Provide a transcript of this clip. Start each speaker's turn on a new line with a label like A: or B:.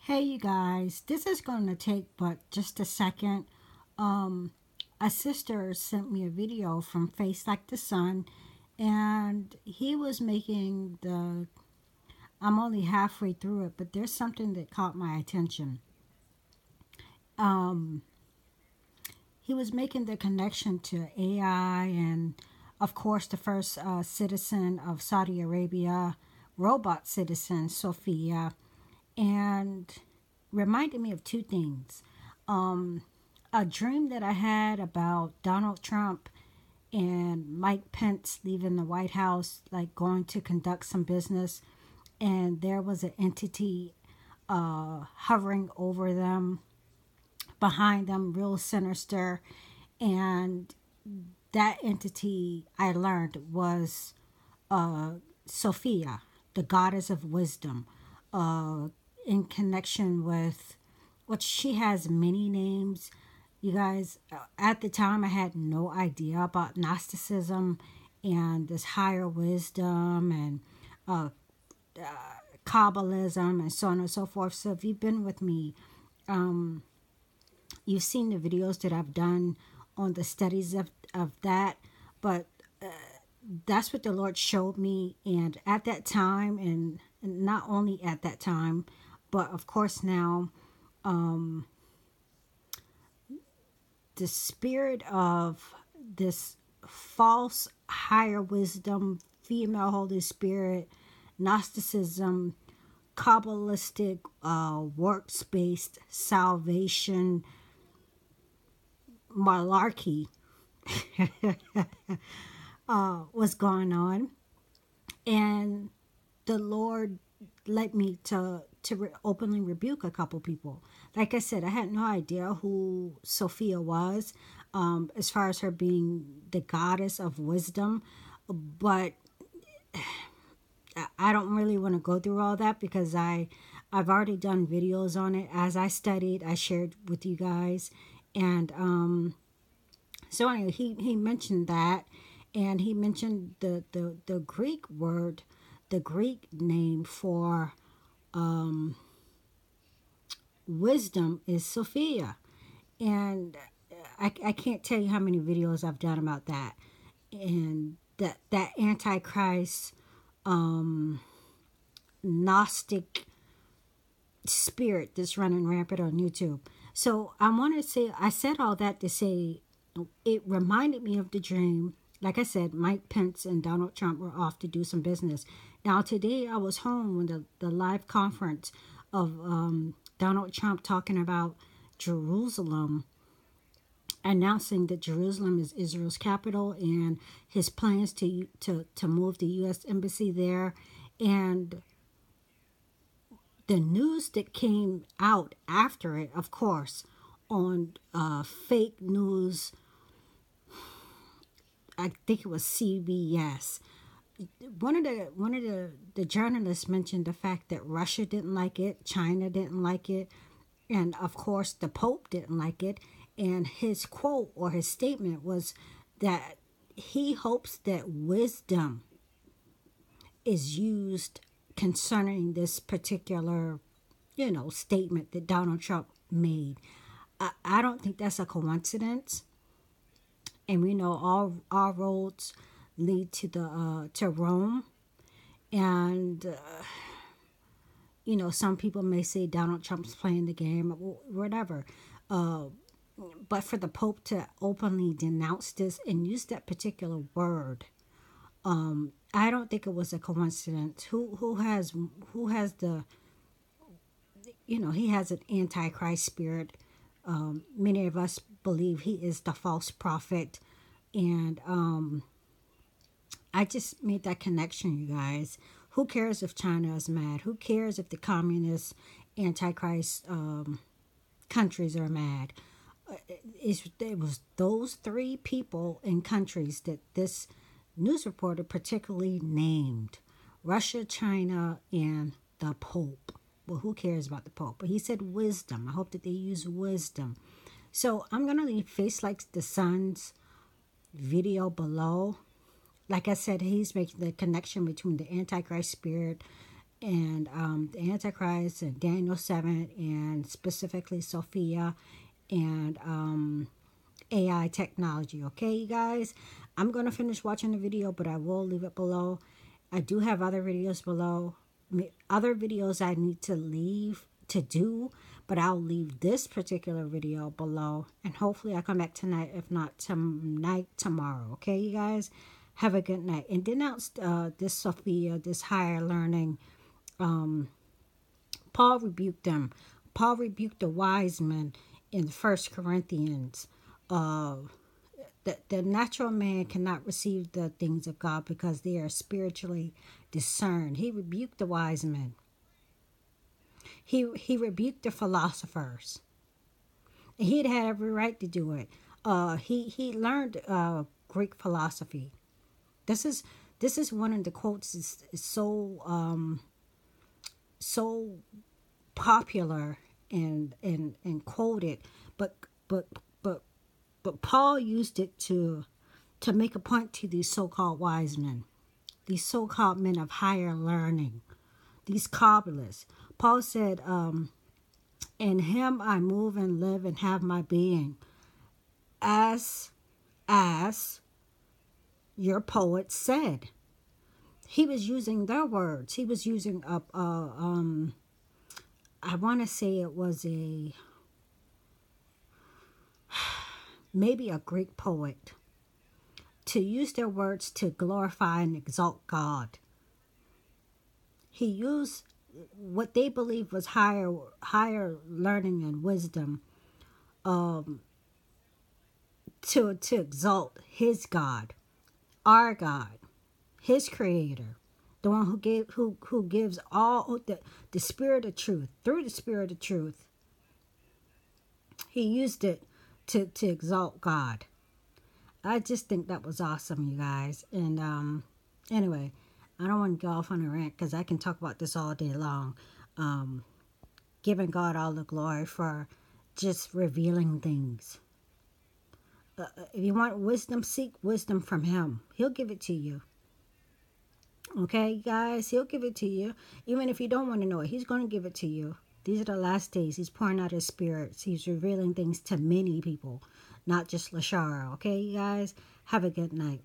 A: Hey, you guys, this is going to take but just a second. A sister sent me a video from Face Like the Sun, and he was making I'm only halfway through it, but there's something that caught my attention. Um, he was making the connection to AI and, of course, the first citizen of Saudi Arabia, robot citizen, Sophia, and reminded me of two things. Um, a dream that I had about Donald Trump and Mike Pence leaving the White House, like going to conduct some business, and there was an entity hovering over them, behind them, real sinister, and that entity I learned was Sophia, the goddess of wisdom, uh, in connection with what she has many names. You guys, at the time, I had no idea about Gnosticism and this higher wisdom and uh, Kabbalism and so on and so forth. So if you've been with me, you've seen the videos that I've done on the studies of that. But that's what the Lord showed me. And at that time, and not only at that time, but of course now, the spirit of this false higher wisdom, female Holy Spirit, Gnosticism, Kabbalistic, works based salvation, malarkey was going on. And the Lord led me to openly rebuke a couple people. Like I said, I had no idea who Sophia was, as far as her being the goddess of wisdom. But I don't really want to go through all that because I've already done videos on it. As I studied, I shared with you guys. And so anyway, he mentioned that, and he mentioned the Greek word, the Greek name for wisdom is Sophia. And I can't tell you how many videos I've done about that. And that Antichrist, Gnostic spirit that's running rampant on YouTube. So I want to say, I said all that to say it reminded me of the dream. Like I said, Mike Pence and Donald Trump were off to do some business. Now, today I was home when the live conference of Donald Trump talking about Jerusalem, announcing that Jerusalem is Israel's capital and his plans to move the U.S. embassy there. And the news that came out after it, of course, on fake news, I think it was CBS. One of the journalists mentioned the fact that Russia didn't like it, China didn't like it, and of course the Pope didn't like it. And his quote or his statement was that he hopes that wisdom is used concerning this particular, statement that Donald Trump made. I don't think that's a coincidence. And we know all roads lead to Rome. And some people may say Donald Trump's playing the game, or whatever. But for the Pope to openly denounce this and use that particular word, I don't think it was a coincidence. Who has the he has an antichrist spirit. Many of us believe he is the false prophet, and I just made that connection, you guys. Who cares if China is mad? Who cares if the communist antichrist countries are mad? It was those three people and countries that this news reporter particularly named: Russia, China, and the Pope. Well, who cares about the Pope? But he said wisdom. I hope that they use wisdom. So I'm going to leave Face Like the Sun's video below. Like I said, he's making the connection between the Antichrist spirit and the Antichrist and Daniel 7 and specifically Sophia and AI technology. Okay, you guys, I'm going to finish watching the video, but I will leave it below. I do have other videos below, other videos I need to leave to do, but I'll leave this particular video below, and hopefully I come back tonight, if not tonight, tomorrow. Okay, you guys, have a good night. And denounce this Sophia, this higher learning. Paul rebuked them. Paul rebuked the wise men in 1 Corinthians. The natural man cannot receive the things of God because they are spiritually discerned. He rebuked the wise men. He rebuked the philosophers. And he'd had every right to do it. He learned Greek philosophy. This is one of the quotes is so so popular and quoted, but Paul used it to make a point to these so-called wise men, these so-called men of higher learning, these Kabbalists. Paul said, in him I move and live and have my being, as your poet said. He was using their words. He was using I want to say it was maybe a Greek poet, to use their words to glorify and exalt God. He used what they believed was higher learning and wisdom to exalt his God, our God, his creator, the one who gives all the spirit of truth. Through the spirit of truth, he used it to exalt God. I just think that was awesome, you guys. And anyway, I don't want to go off on a rant because I can talk about this all day long. Giving God all the glory for just revealing things. If you want wisdom, seek wisdom from him. He'll give it to you. Okay, guys, he'll give it to you. Even if you don't want to know it, he's going to give it to you. These are the last days. He's pouring out his spirits. He's revealing things to many people, not just Lashara. Okay, you guys, have a good night.